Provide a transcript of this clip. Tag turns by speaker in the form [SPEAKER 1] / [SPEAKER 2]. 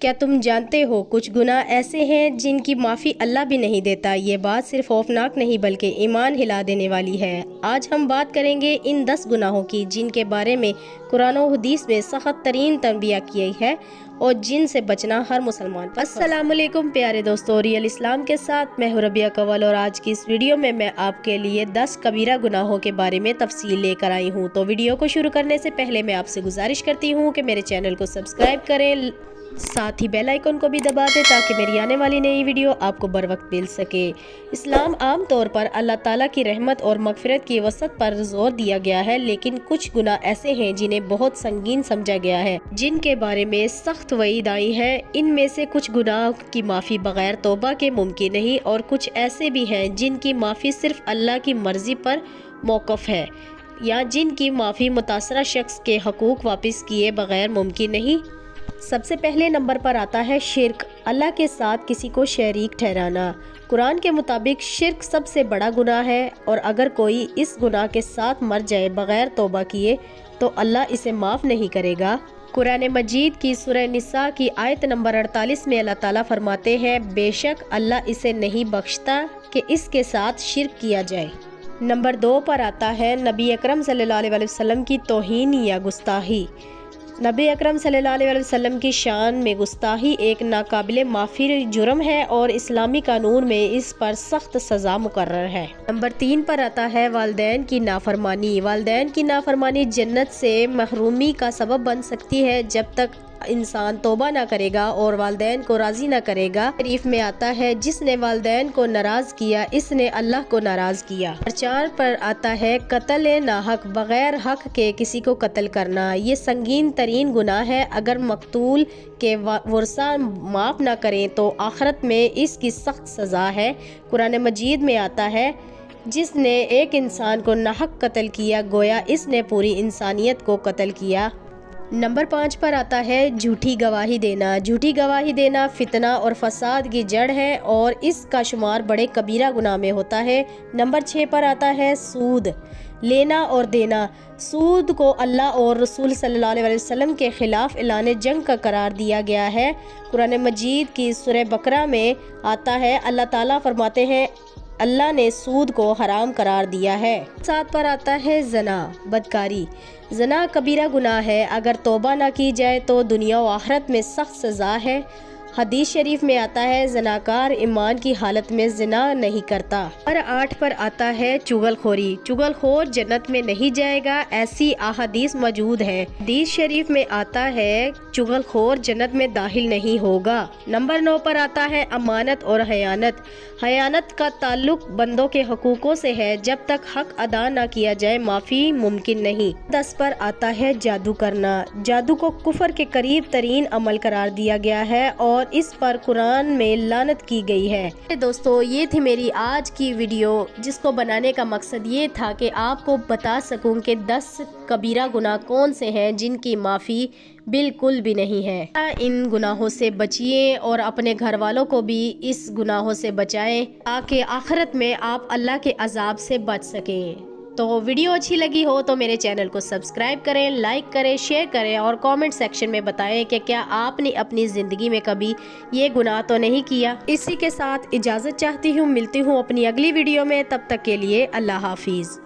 [SPEAKER 1] کیا تم جانتے ہو کچھ گناہ ایسے ہیں جن کی معافی اللہ بھی نہیں دیتا؟ یہ بات صرف خوفناک نہیں بلکہ ایمان ہلا دینے والی ہے۔ آج ہم بات کریں گے ان 10 گناہوں کی جن کے بارے میں قرآن و حدیث میں سخت ترین تنبیہ کی ہے اور جن سے بچنا ہر مسلمان پر۔ السلام علیکم پیارے دوستو، ریئل اسلام کے ساتھ میں ہوں ربیہ کول، اور آج کی اس ویڈیو میں آپ کے لیے 10 کبیرہ گناہوں کے بارے میں تفصیل لے کر آئی ہوں۔ تو ویڈیو کو شروع کرنے سے پہلے میں آپ سے گزارش کرتی ہوں کہ میرے چینل کو سبسکرائب کریں، ساتھ ہی بیل آئیکن کو بھی دبا دیں تاکہ میری آنے والی نئی ویڈیو آپ کو بر وقت مل سکے۔ اسلام عام طور پر اللہ تعالیٰ کی رحمت اور مغفرت کی وسعت پر زور دیا گیا ہے، لیکن کچھ گناہ ایسے ہیں جنہیں بہت سنگین سمجھا گیا ہے، جن کے بارے میں سخت وعید آئی ہے۔ ان میں سے کچھ گناہ کی معافی بغیر توبہ کے ممکن نہیں، اور کچھ ایسے بھی ہیں جن کی معافی صرف اللہ کی مرضی پر موقف ہے، یا جن کی معافی متاثرہ شخص کے حقوق واپس کیے بغیر ممکن نہیں۔ سب سے پہلے نمبر پر آتا ہے شرک، اللہ کے ساتھ کسی کو شریک ٹھہرانا۔ قرآن کے مطابق شرک سب سے بڑا گناہ ہے، اور اگر کوئی اس گناہ کے ساتھ مر جائے بغیر توبہ کیے تو اللہ اسے معاف نہیں کرے گا۔ قرآن مجید کی سورہ نساء کی آیت نمبر 48 میں اللہ تعالیٰ فرماتے ہیں، بے شک اللہ اسے نہیں بخشتا کہ اس کے ساتھ شرک کیا جائے۔ نمبر 2 پر آتا ہے نبی اکرم صلی اللہ علیہ وسلم کی توہین یا گستاخی۔ نبی اکرم صلی اللہ علیہ وسلم کی شان میں گستاخی ایک ناقابل معافی جرم ہے، اور اسلامی قانون میں اس پر سخت سزا مقرر ہے۔ نمبر 3 پر آتا ہے والدین کی نافرمانی۔ والدین کی نافرمانی جنت سے محرومی کا سبب بن سکتی ہے جب تک انسان توبہ نہ کرے گا اور والدین کو راضی نہ کرے گا۔ شریف میں آتا ہے، جس نے والدین کو ناراض کیا اس نے اللہ کو ناراض کیا۔ نمبر 4 پر آتا ہے قتل ناحق، بغیر حق کے کسی کو قتل کرنا۔ یہ سنگین ترین گناہ ہے۔ اگر مقتول کے ورثہ معاف نہ کریں تو آخرت میں اس کی سخت سزا ہے۔ قرآن مجید میں آتا ہے، جس نے ایک انسان کو ناحق قتل کیا گویا اس نے پوری انسانیت کو قتل کیا۔ نمبر 5 پر آتا ہے جھوٹی گواہی دینا۔ جھوٹی گواہی دینا فتنہ اور فساد کی جڑ ہے، اور اس کا شمار بڑے کبیرہ گناہ میں ہوتا ہے۔ نمبر 6 پر آتا ہے سود لینا اور دینا۔ سود کو اللہ اور رسول صلی اللہ علیہ وسلم کے خلاف اعلان جنگ کا قرار دیا گیا ہے۔ قرآن مجید کی سورہ بقرہ میں آتا ہے، اللہ تعالیٰ فرماتے ہیں، اللہ نے سود کو حرام قرار دیا ہے۔ 7 پر آتا ہے زنا، بدکاری۔ زنا کبیرہ گناہ ہے، اگر توبہ نہ کی جائے تو دنیا و آخرت میں سخت سزا ہے۔ حدیث شریف میں آتا ہے، زناکار ایمان کی حالت میں زنا نہیں کرتا۔ اور 8 پر آتا ہے چغل خوری۔ چغل خور جنت میں نہیں جائے گا، ایسی احادیث موجود ہیں۔ حدیث شریف میں آتا ہے، چغل خور جنت میں داخل نہیں ہوگا۔ نمبر 9 پر آتا ہے امانت اور خیانت۔ خیانت کا تعلق بندوں کے حقوقوں سے ہے، جب تک حق ادا نہ کیا جائے معافی ممکن نہیں۔ 10 پر آتا ہے جادو کرنا۔ جادو کو کفر کے قریب ترین عمل قرار دیا گیا ہے، اور اس پر قرآن میں لعنت کی گئی ہے۔ دوستو، یہ تھی میری آج کی ویڈیو، جس کو بنانے کا مقصد یہ تھا کہ آپ کو بتا سکوں کہ 10 کبیرہ گناہ کون سے ہیں جن کی معافی بالکل بھی نہیں ہے۔ ان گناہوں سے بچیے اور اپنے گھر والوں کو بھی اس گناہوں سے بچائیں، تاکہ آخرت میں آپ اللہ کے عذاب سے بچ سکیں۔ تو ویڈیو اچھی لگی ہو تو میرے چینل کو سبسکرائب کریں، لائک کریں، شیئر کریں، اور کامنٹ سیکشن میں بتائیں کہ کیا آپ نے اپنی زندگی میں کبھی یہ گناہ تو نہیں کیا۔ اسی کے ساتھ اجازت چاہتی ہوں، ملتی ہوں اپنی اگلی ویڈیو میں، تب تک کے لیے اللہ حافظ۔